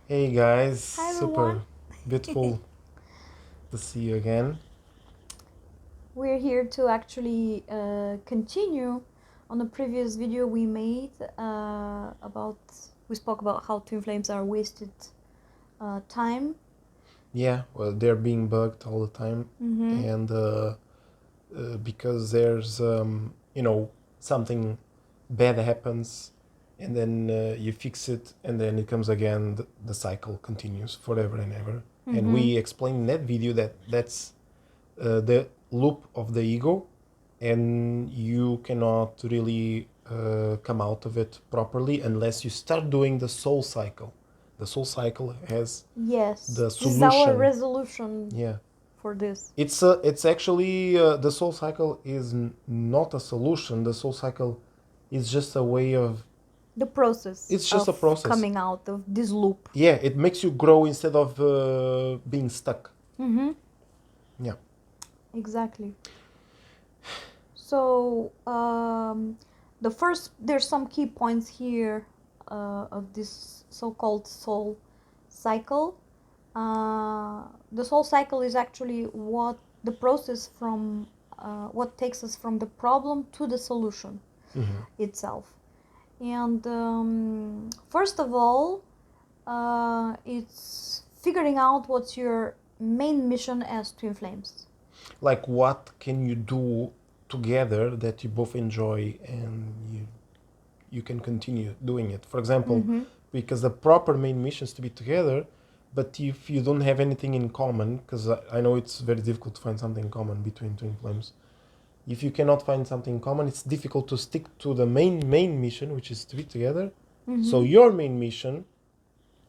Hey guys, Hi super everyone. beautiful to see you again. We're here to actually continue on the previous video we made about we spoke about how twin flames are wasted time. Yeah, well, they're being bugged all the time, Mm-hmm. and because there's something bad happens, and then you fix it, and then it comes again. The cycle continues forever and ever. And Mm-hmm. we explained in that video that that's the loop of the ego, and you cannot really come out of it properly unless you start doing the soul cycle. The soul cycle has Yes, the this is our solution. resolution Yeah, for this. it's actually the soul cycle is not a solution. The soul cycle is just a way of. The process It's just a of process. coming out of this loop. Yeah, it makes you grow instead of being stuck. Mm-hmm. Yeah. Exactly. So the first, there's some key points here of this so-called soul cycle. The soul cycle is actually what the process from what takes us from the problem to the solution Hmm. itself. And first of all, it's figuring out what's your main mission as twin flames. Like, what can you do together that you both enjoy and you can continue doing it. For example, Mm-hmm. because the proper main mission is to be together, but if you don't have anything in common, because I know it's very difficult to find something in common between twin flames. If you cannot find something in common, it's difficult to stick to the main mission, which is to be together. So Mm-hmm. your main mission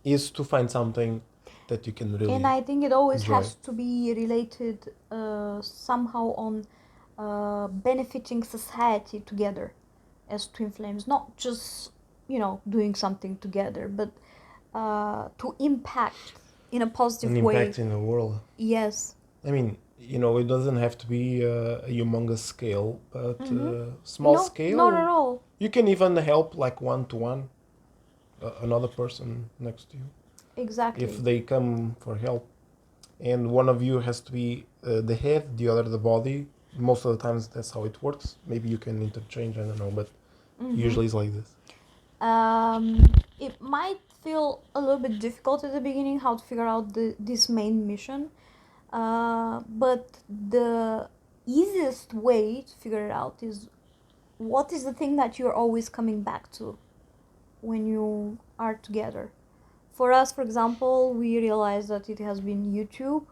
is to find something that you can And really I think it always enjoy. has to be related somehow on benefiting society together as twin flames, not just doing something together, but to impact in a An positive way. impact in the world. Yes. I mean, it doesn't have to be a humongous scale, but Mm-hmm. small No, not at scale. all. You can even help like one to one another person next to you if Exactly. they come for help. And one of you has to be the head, the other the body. Most of the times that's how it works. Maybe you can interchange, I don't know, but Mm-hmm. usually it's like this. Um, it might feel a little bit difficult at the beginning how to figure out this main mission. But the easiest way to figure it out is what is the thing that you're always coming back to when you are together. For us, for example, we realized that it has been YouTube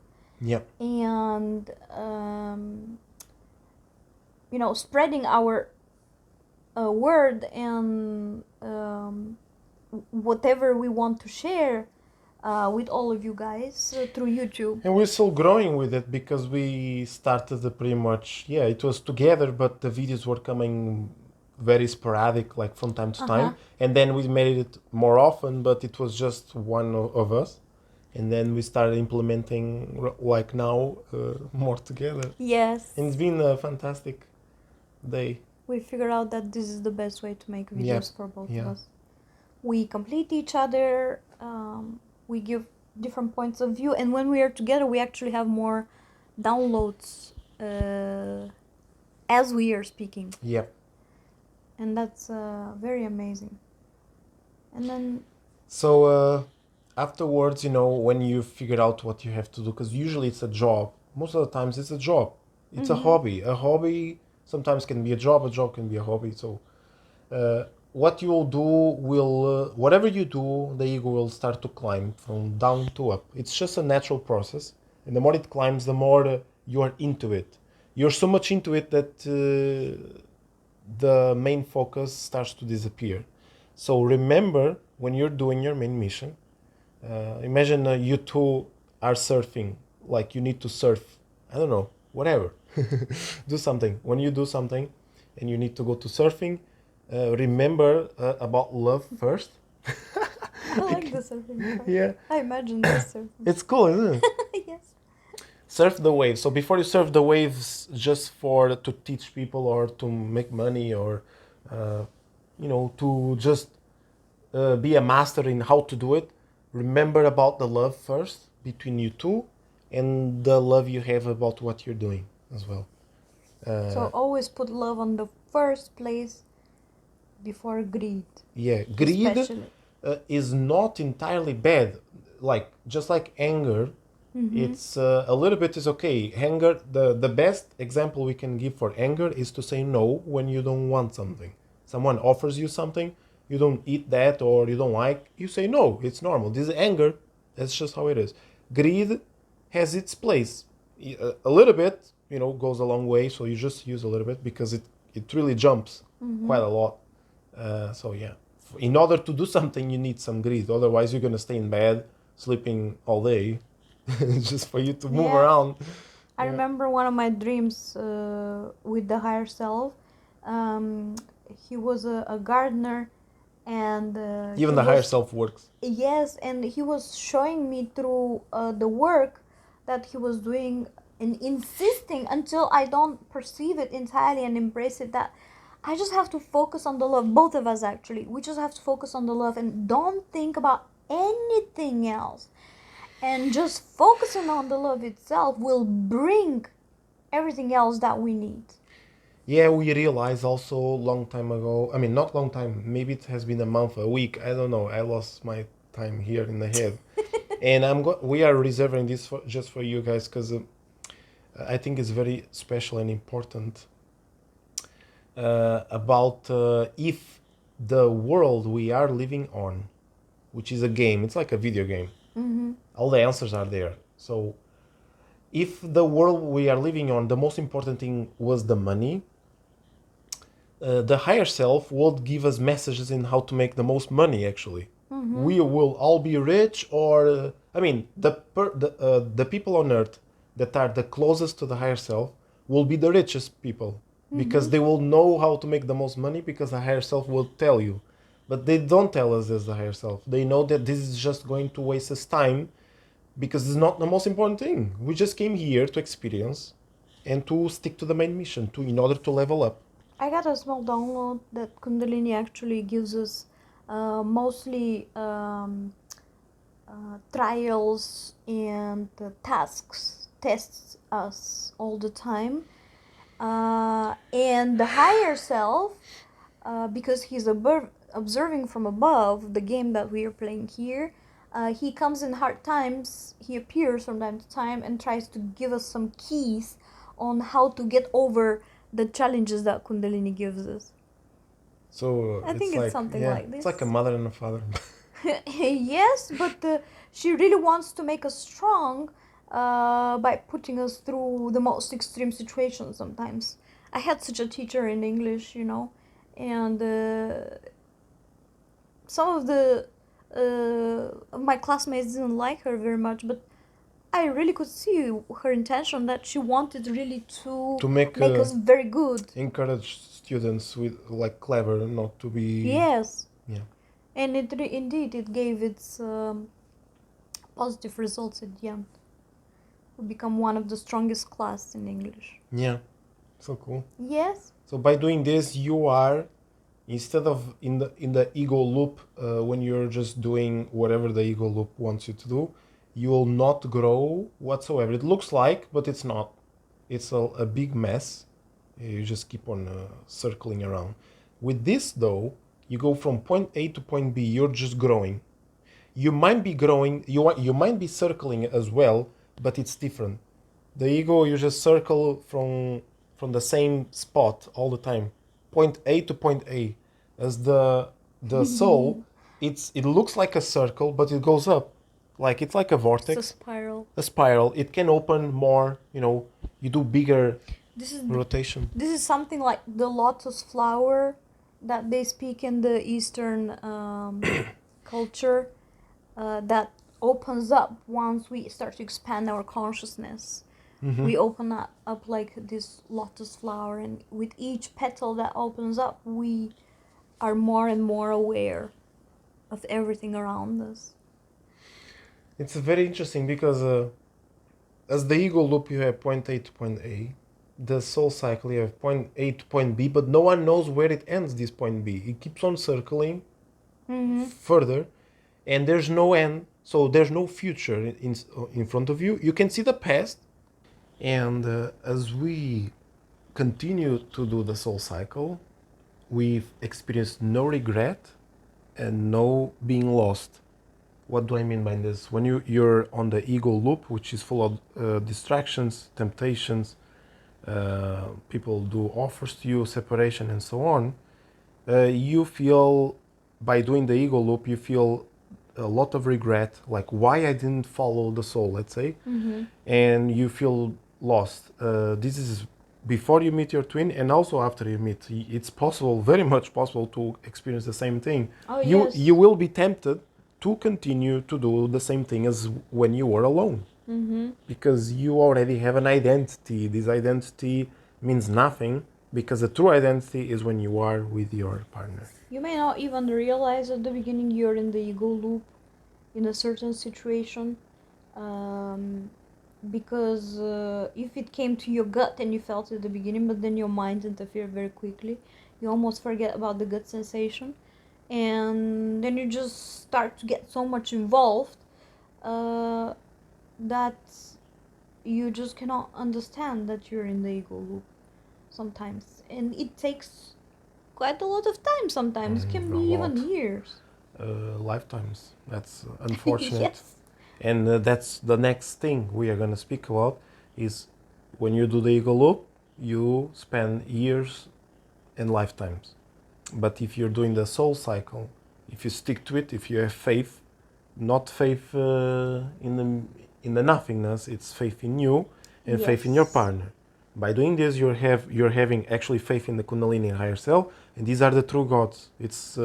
Yeah. and spreading our word and whatever we want to share with all of you guys through YouTube. And we're still growing with it because we started pretty much, yeah, it was together, but the videos were coming very sporadic, like from time to Uh time. huh. And then we made it more often, but it was just one of us. And then we started implementing, like now, more together. And it's Yes. been a fantastic day. We figured out that this is the best way to make Yeah, videos for both of yeah. us. We complete each other, we give different points of view, and when we are together, we actually have more downloads as we are speaking, Yeah. and that's very amazing. And then, So afterwards, when you figure out what you have to do, because usually it's a job. Most of the times it's a job. It's a mm-hmm, hobby. A hobby sometimes can be a job. A job can be a hobby. So what you will do will, whatever you do, the ego will start to climb from down to up. It's just a natural process. And the more it climbs, the more you are into it. You're so much into it that the main focus starts to disappear. So remember when you're doing your main mission, imagine you two are surfing, like you need to surf, I don't know, whatever. Do something. When you do something and you need to go to surfing, remember about love first. I like the surfing part. Yeah, I imagine this surfing. it's cool, isn't it? Yes. Surf the waves. So before you surf the waves just for to teach people or to make money or to just be a master in how to do it, remember about the love first between you two, and the love you have about what you're doing as well. So always put love on the first place before greed. Yeah, greed Especially. is not entirely bad. Like just like anger, it's a little bit is okay. Anger, the best example we can give for anger is to say no when you don't want something. Someone offers you something, you don't eat that or you don't like, you say no. It's normal. This is anger. That's just how it is. Greed has its place. A little bit, goes a long way. So you just use a little bit because it really jumps quite a lot. So yeah, in order to do something, you need some greed. Otherwise, you're gonna stay in bed, sleeping all day, just for you to move Yeah. around. I Yeah. remember one of my dreams with the higher self. Um, he was a gardener, and Even he the higher was self works. yes, and he was showing me through the work that he was doing and insisting until I don't perceive it entirely and embrace it, that I just have to focus on the love. Both of us, actually, we just have to focus on the love and don't think about anything else. And just focusing on the love itself will bring everything else that we need. Yeah, we realized also long time ago. I mean, not long time. Maybe it has been a month, a week. I don't know. I lost my time here in the head, and we are reserving this just for you guys because I think it's very special and important about if the world we are living on, which is a game, it's like a video game. All the answers are there. So if the world we are living on, the most important thing was the money, the higher self will give us messages in how to make the most money. Actually, we will all be rich, or I mean, the people on earth that are the closest to the higher self will be the richest people because they will know how to make the most money because the higher self will tell you. But they don't tell us as the higher self. They know that this is just going to waste us time because it's not the most important thing. We just came here to experience and to stick to the main mission in order to level up. I got a small download that Kundalini actually gives us mostly trials and tasks, tests us all the time. And the higher self, because he's observing from above the game that we are playing here, he comes in hard times, he appears from time to time and tries to give us some keys on how to get over the challenges that Kundalini gives us. So I think it's something like it's this. like a mother and a father. Yes, but she really wants to make us strong by putting us through the most extreme situations sometimes. I had such a teacher in English, and some of the my classmates didn't like her very much, but I really could see her intention that she wanted really to make us very good. encourage students with like clever, not to be. Yes. Yeah. And indeed it gave its positive results at the end. We become one of the strongest class in English. Yeah. So cool. Yes. So by doing this, you are, instead of in the ego loop, when you're just doing whatever the ego loop wants you to do, you will not grow whatsoever. It looks like, but it's not. It's a big mess. You just keep on circling around. With this, though, you go from point A to point B. You're just growing. You might be growing. You might be circling as well, but it's different. The ego, you just circle from the same spot all the time, point A to point A. As the soul, it looks like a circle, but it goes up, like it's like a vortex. It's a spiral. A spiral. It can open more. You do bigger rotation. This is something like the lotus flower that they speak in the Eastern culture, that opens up once we start to expand our consciousness. We open up like this lotus flower, and with each petal that opens up, we are more and more aware of everything around us. It's very interesting because as the ego loop, you have point A to point A. The soul cycle, you have point A to point B, but no one knows where it ends, this point B. It keeps on circling further, and there's no end. So there's no future in front of you. You can see the past, and as we continue to do the soul cycle, we've experienced no regret and no being lost. What do I mean by this? When you're on the ego loop, which is full of distractions, temptations, people do offers to you, separation, and so on, you feel, by doing the ego loop, you feel a lot of regret, like why I didn't follow the soul, let's say, and you feel lost. This is before you meet your twin, and also after you meet. It's possible, very much possible, to experience the same thing. Oh, You yes. you will be tempted to continue to do the same thing as when you were alone, because you already have an identity. This identity means nothing, because the true identity is when you are with your partner. You may not even realize at the beginning you're in the ego loop in a certain situation, because if it came to your gut and you felt it at the beginning, but then your mind interfered very quickly, you almost forget about the gut sensation, and then you just start to get so much involved that you just cannot understand that you're in the ego loop sometimes, and it takes quite a lot of time. Sometimes it can be even years. Lifetimes. That's unfortunate. Yes. And that's the next thing we are going to speak about, is when you do the ego loop, you spend years and lifetimes. But if you're doing the soul cycle, if you stick to it, if you have faith, not faith in the nothingness, it's faith in you and faith in your partner. By doing this, you're having actually faith in the Kundalini and higher self, and these are the true gods. It's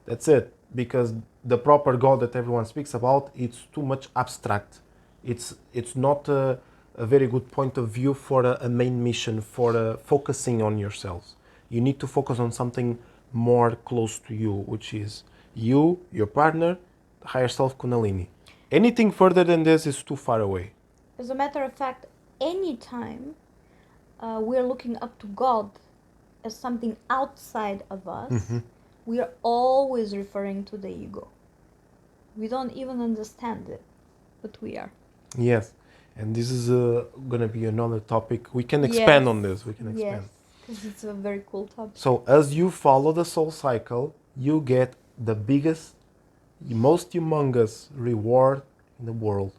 that's it. Because the proper God that everyone speaks about, it's too much abstract. It's not a very good point of view for a main mission, for focusing on yourselves. You need to focus on something more close to you, which is you, your partner, higher self, Kundalini. Anything further than this is too far away. As a matter of fact, anytime we're looking up to God as something outside of us, we are always referring to the ego. We don't even understand it, but we are. Yes, and this is going to be another topic. We can expand on this. We can expand. Yes, because it's a very cool topic. So as you follow the soul cycle, you get the biggest, most humongous reward in the world.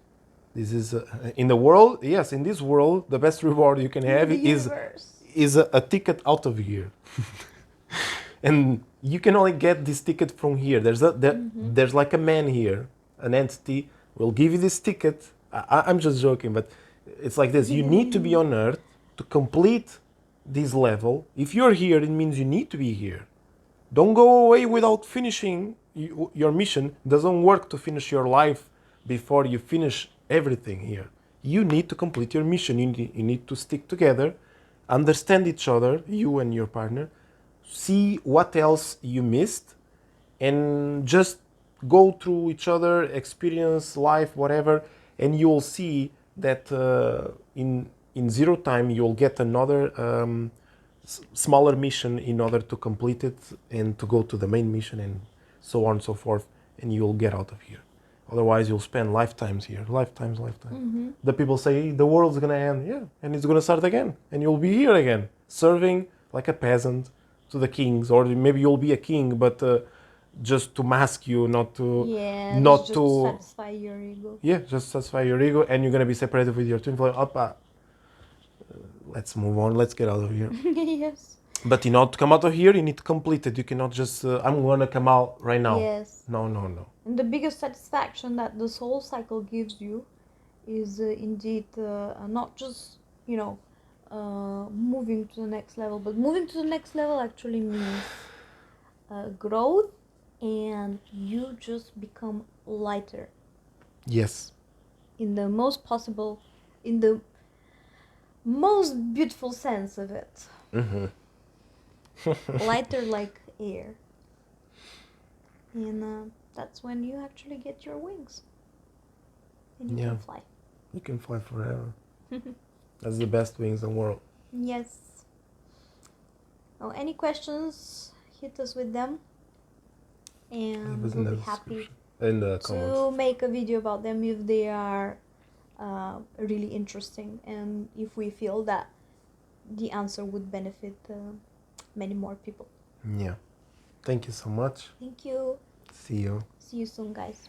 This is in the world. Yes, in this world, the best reward you can have is a ticket out of here. And you can only get this ticket from here. There's like a man here, an entity will give you this ticket. I'm just joking, but it's like this. You need to be on Earth to complete this level. If you're here, it means you need to be here. Don't go away without finishing your mission. It doesn't work to finish your life before you finish everything here. You need to complete your mission. You need to stick together, understand each other, you and your partner, see what else you missed, and just go through each other, experience life, whatever, and you'll see that in zero time you'll get another smaller mission in order to complete it and to go to the main mission, and so on and so forth, and you'll get out of here. Otherwise you'll spend lifetimes here, lifetimes. The people say the world's gonna end, yeah, and it's gonna start again, and you'll be here again, serving like a peasant to the kings, or maybe you'll be a king, but just to mask you, not to satisfy your ego. Yeah, just satisfy your ego, and you're gonna be separated with your twin flame. Let's move on. Let's get out of here. Yes. But in order to come out of here, you need to complete it. You cannot just I'm gonna come out right now. Yes. No. And the biggest satisfaction that the soul cycle gives you is indeed not just moving to the next level, but moving to the next level actually means growth, and you just become lighter. Yes. In the most beautiful sense of it. Lighter like air. And that's when you actually get your wings. And you can fly. You can fly forever. That's the best wings in the world. Yes. Well, any questions, hit us with them. And we'll be happy. in the to comments. make a video about them if they are really interesting and if we feel that the answer would benefit many more people. Yeah. Thank you so much. Thank you. See you. See you soon, guys.